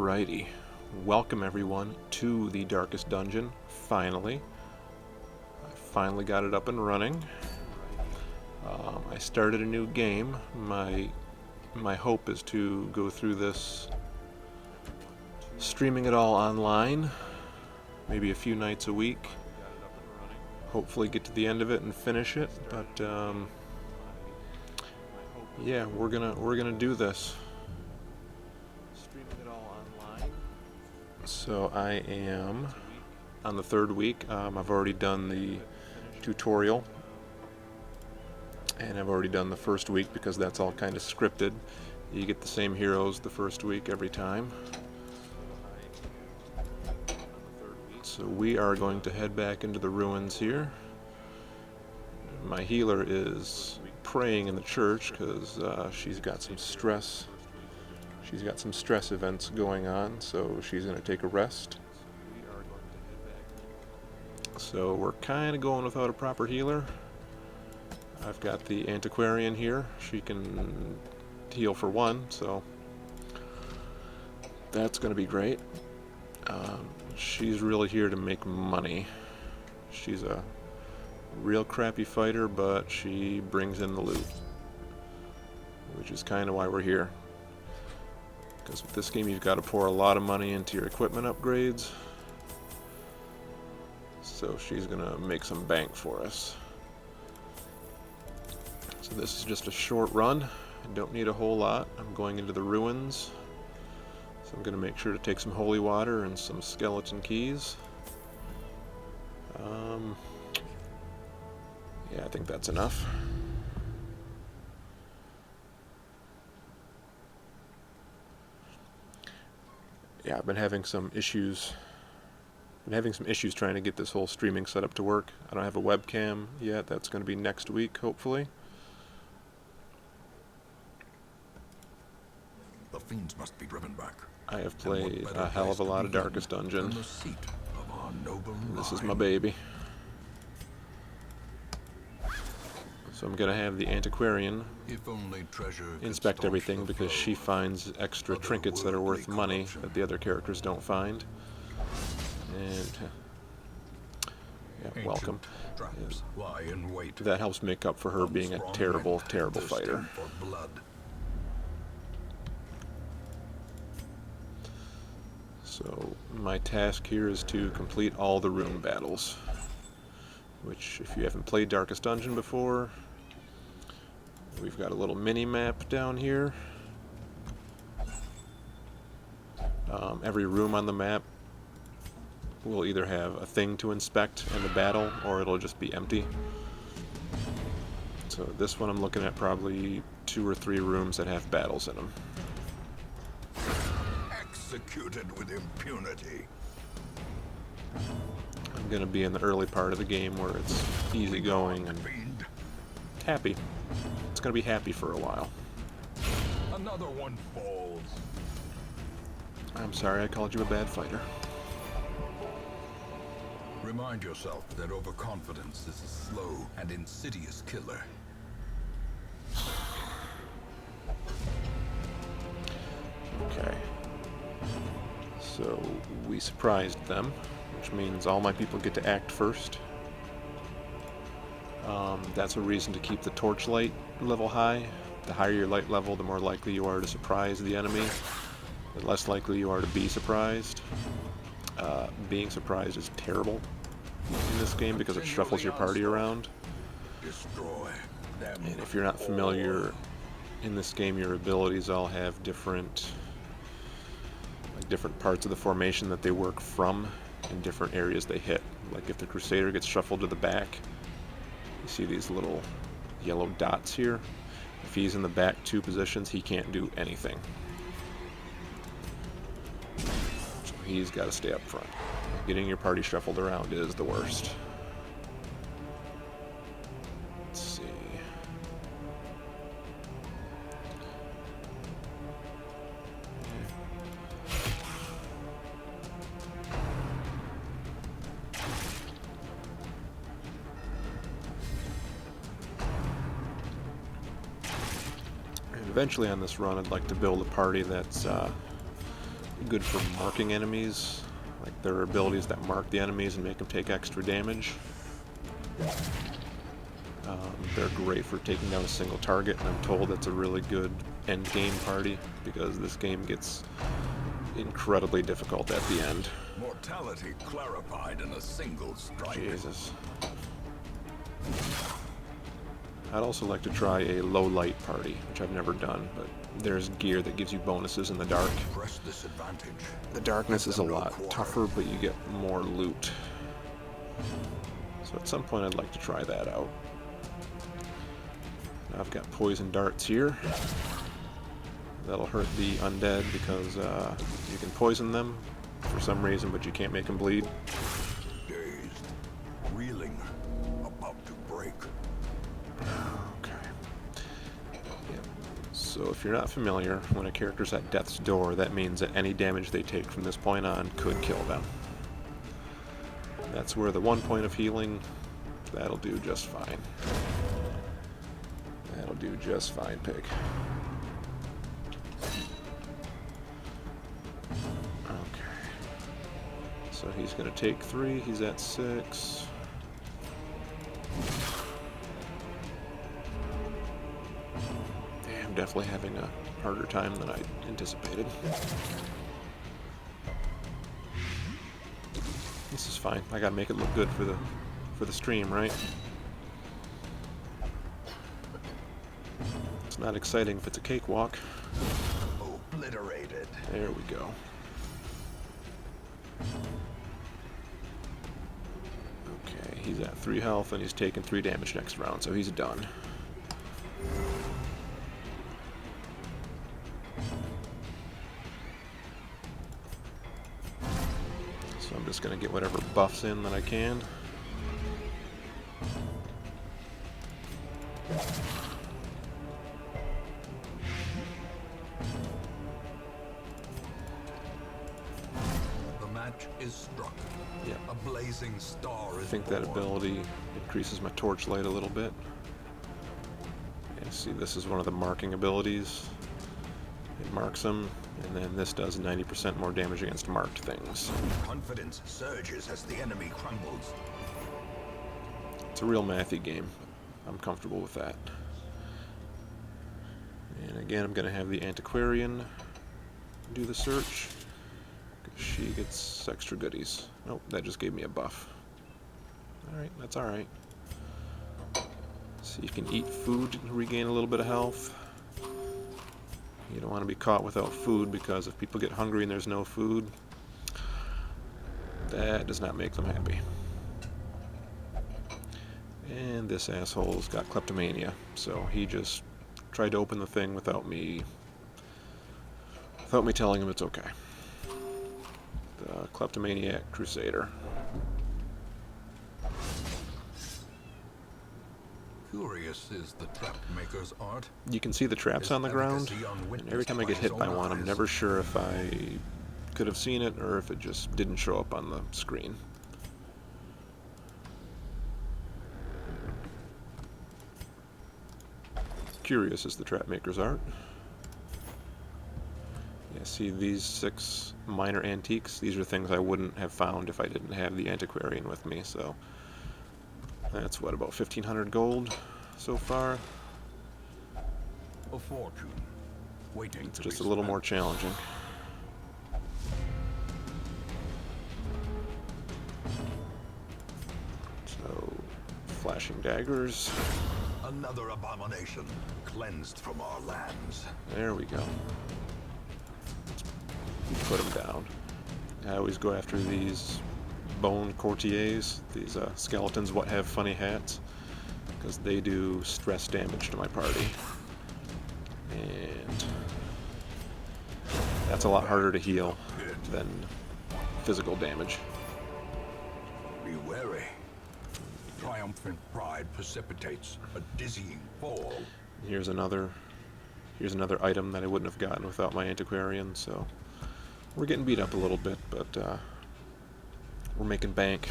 Alrighty, welcome everyone to the Darkest Dungeon. Finally, I finally got it up and running. I started a new game. My hope is to go through this, streaming it all online, maybe a few nights a week. Hopefully get to the end of it and finish it. But yeah, we're gonna do this. So I am on the third week. I've already done the tutorial, and I've already done the first week because that's all kind of scripted. You get the same heroes the first week every time. So we are going to head back into the ruins here. My healer is praying in the church because she's got some stress. She's got some stress events going on, so she's going to take a rest. So we're kind of going without a proper healer. I've got the antiquarian here. She can heal for one, so that's going to be great. She's really here to make money. She's a real crappy fighter, but she brings in the loot, which is kind of why we're here. Because with this game you've got to pour a lot of money into your equipment upgrades. So she's going to make some bank for us. So this is just a short run. I don't need a whole lot. I'm going into the ruins. So I'm going to make sure to take some holy water and some skeleton keys. Yeah, I think that's enough. Yeah, I've been having some issues. Trying to get this whole streaming setup to work. I don't have a webcam yet. That's going to be next week, hopefully. The fiends must be driven back. I have played a hell of a lot of Darkest Dungeon. This is my baby. So I'm going to have the antiquarian inspect everything because she finds extra trinkets that are worth money that the other characters don't find. And yeah, welcome. That helps make up for her being a terrible, terrible fighter. So my task here is to complete all the rune battles, which if you haven't played Darkest Dungeon before, we've got a little mini-map down here. Every room on the map will either have a thing to inspect in the battle, or it'll just be empty. So this one I'm looking at probably 2 or 3 rooms that have battles in them. Executed with impunity. I'm going to be in the early part of the game where it's easy going and happy. It's going to be happy for a while. Another one falls. I'm sorry I called you a bad fighter. Remind yourself that overconfidence is a slow and insidious killer. Okay. So we surprised them, which means all my people get to act first. That's a reason to keep the torchlight level high. The higher your light level, the more likely you are to surprise the enemy. The less likely you are to be surprised. Being surprised is terrible in this game because it shuffles your party around. And if you're not familiar, in this game your abilities all have different parts of the formation that they work from and different areas they hit. Like if the Crusader gets shuffled to the back, you see these little yellow dots here. If he's in the back 2 positions, he can't do anything. So he's got to stay up front. Getting your party shuffled around is the worst. Let's see. Eventually on this run I'd like to build a party that's good for marking enemies. Like, there are abilities that mark the enemies and make them take extra damage. They're great for taking down a single target, and I'm told that's a really good end game party, because this game gets incredibly difficult at the end. Mortality clarified in a single strike. Jesus. I'd also like to try a low light party, which I've never done, but there's gear that gives you bonuses in the dark. Press this advantage. The darkness is a lot tougher, but you get more loot. So at some point I'd like to try that out. Now I've got poison darts here. That'll hurt the undead because you can poison them for some reason, but you can't make them bleed. Dazed, reeling, about to break. Okay. Yep. So if you're not familiar, when a character's at death's door, that means that any damage they take from this point on could kill them. That's where the 1 point of healing, that'll do just fine. That'll do just fine, pig. Okay. So he's going to take 3, he's at 6. Yeah, I'm definitely having a harder time than I anticipated. This is fine. I gotta make it look good for the stream, right? It's not exciting if it's a cakewalk. Obliterated. There we go. Okay, he's at 3 health and he's taking 3 damage next round, so he's done. So I'm just gonna get whatever buffs in that I can. The match is struck. Yeah. A blazing star I is think that born. ability increases my torchlight a little bit. Yeah, see, this is one of the marking abilities. It marks them, and then this does 90% more damage against marked things. Confidence surges as the enemy crumbles. It's a real mathy game. I'm comfortable with that. And again, I'm going to have the Antiquarian do the search. She gets extra goodies. Nope, that just gave me a buff. Alright, that's alright. So you can eat food and regain a little bit of health. You don't want to be caught without food, because if people get hungry and there's no food, that does not make them happy. And this asshole's got kleptomania, so he just tried to open the thing without me telling him it's okay. The kleptomaniac crusader. Curious is the trap maker's art. You can see the traps on the ground, and every time I get hit by one, I'm never sure if I could have seen it or if it just didn't show up on the screen. Curious is the trap maker's art. Yeah, see these 6 minor antiques? These are things I wouldn't have found if I didn't have the Antiquarian with me, so that's what, about 1,500 gold so far? A fortune waiting It's to just be a little spent. more challenging. So, flashing daggers. Another abomination cleansed from our lands. There we go. Put them down. I always go after these bone courtiers, these skeletons what have funny hats, because they do stress damage to my party. And that's a lot harder to heal than physical damage. Be wary. Triumphant pride precipitates a dizzying fall. Here's another item that I wouldn't have gotten without my Antiquarian, so we're getting beat up a little bit, but we're making bank.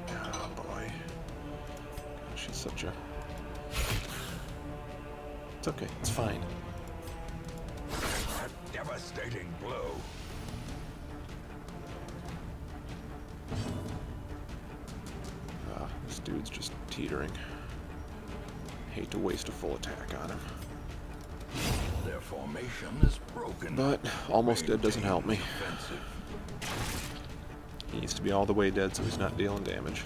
Oh boy. She's such a It's okay. It's fine. A devastating blow. This dude's just teetering. Hate to waste a full attack on him. Their formation is broken. But almost dead doesn't help me. Offensive. He needs to be all the way dead so he's not dealing damage.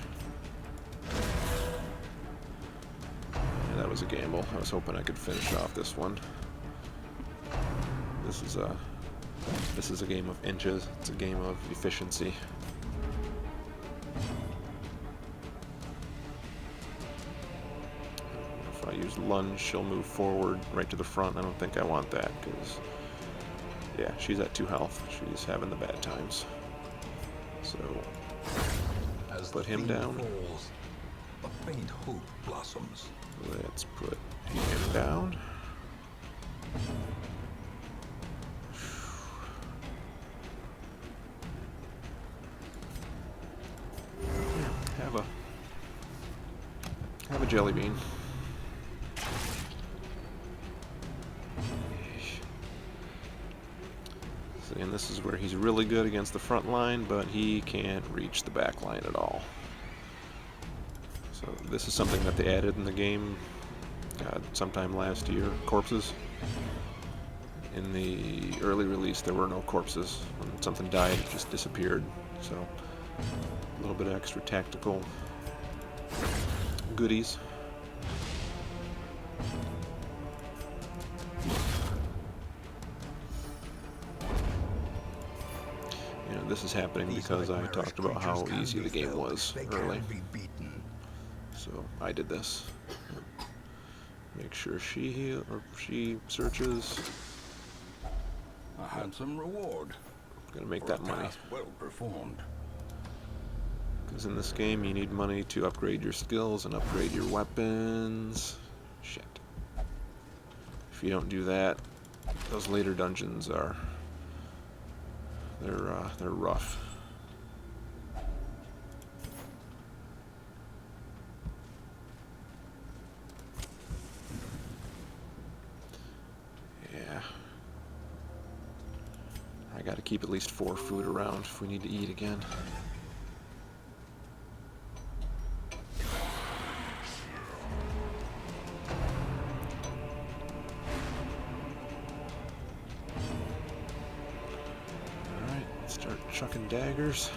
Yeah, that was a gamble. I was hoping I could finish off this one. This is a game of inches. It's a game of efficiency. If I use lunge, she'll move forward right to the front. I don't think I want that because, yeah, she's at 2 health. She's having the bad times. So, As put the him fiend down. falls, a faint hope blossoms. Let's put him down. Have a jelly bean. See, and this is where he's really good against the front line, but he can't reach the back line at all. So this is something that they added in the game sometime last year, corpses. In the early release there were no corpses. When something died, it just disappeared. So a little bit of extra tactical goodies. You know, this is happening because I talked about how easy the game was early. So I did this. Make sure she searches. A handsome reward. Gonna make for that a money. task well performed. Because in this game you need money to upgrade your skills and upgrade your weapons. Shit. If you don't do that, those later dungeons are they're rough. Yeah. I gotta keep at least 4 food around if we need to eat again. Alright, start chucking daggers.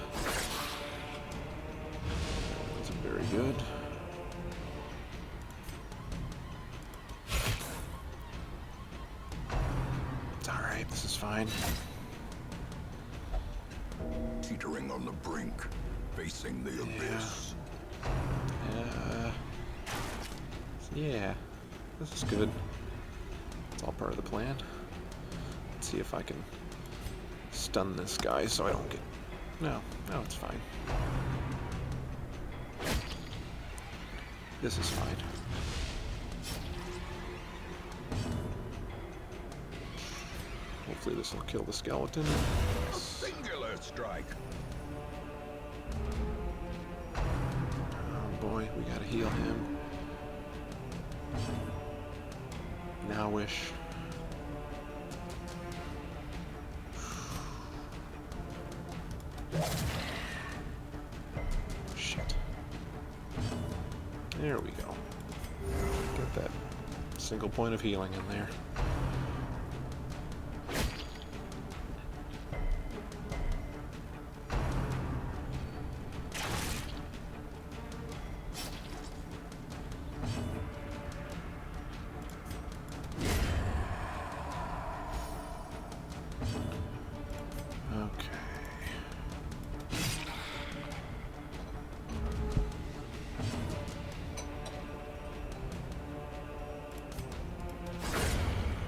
Those are very good. It's alright, this is fine. Teetering on the brink, facing the abyss. Yeah, this is good. It's all part of the plan. Let's see if I can stun this guy so I don't get... No, it's fine. This is fine. Hopefully this will kill the skeleton. A singular strike. Oh boy, we gotta heal him. Nowish. Shit. There we go. Get that single point of healing in there.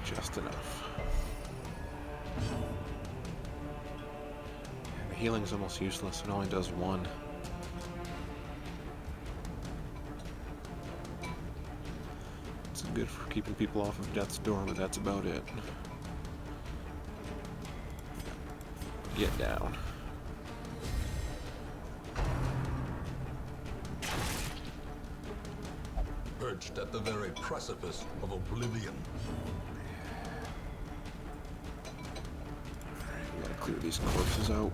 Just enough. And the healing's almost useless. It only does 1. It's good for keeping people off of death's door, but that's about it. Get down. perched at the very precipice of oblivion. We gotta clear these corpses out.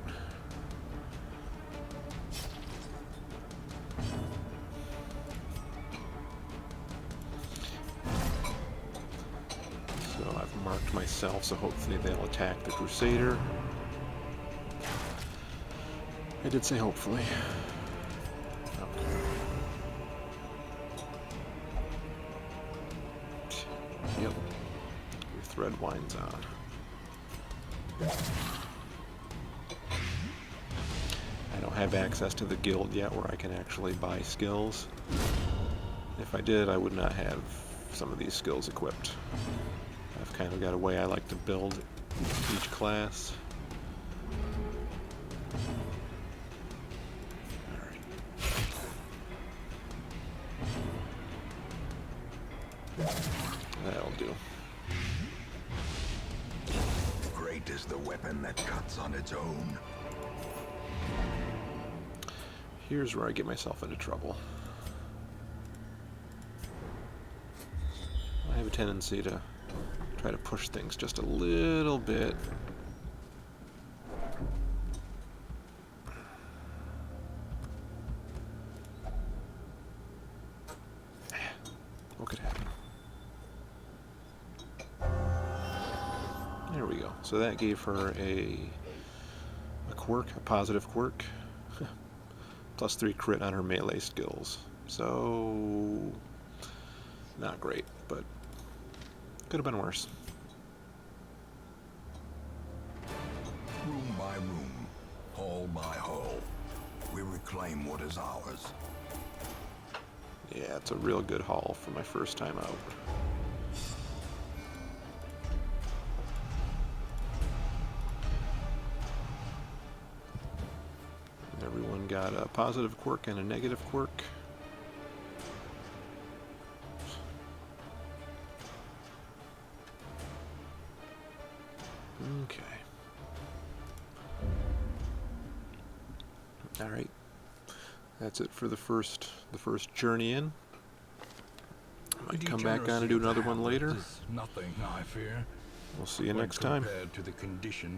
So I've marked myself, so hopefully they'll attack the Crusader. I did say hopefully. Okay. Yep. Your thread winds on. I don't have access to the guild yet where I can actually buy skills. If I did, I would not have some of these skills equipped. I've kind of got a way I like to build each class. That'll do. Great is the weapon that cuts on its own. Here's where I get myself into trouble. I have a tendency to try to push things just a little bit. What could happen? There we go. So that gave her a quirk, a positive quirk. Plus 3 crit on her melee skills. So, not great, but could have been worse. Room by room, hall by hall, we reclaim what is ours. Yeah, it's a real good haul for my first time out. Everyone got a positive quirk and a negative quirk. Okay. All right. That's it for the first journey in. Might come back on and do another one later. Nothing, I fear. We'll see you when next time. compared to the condition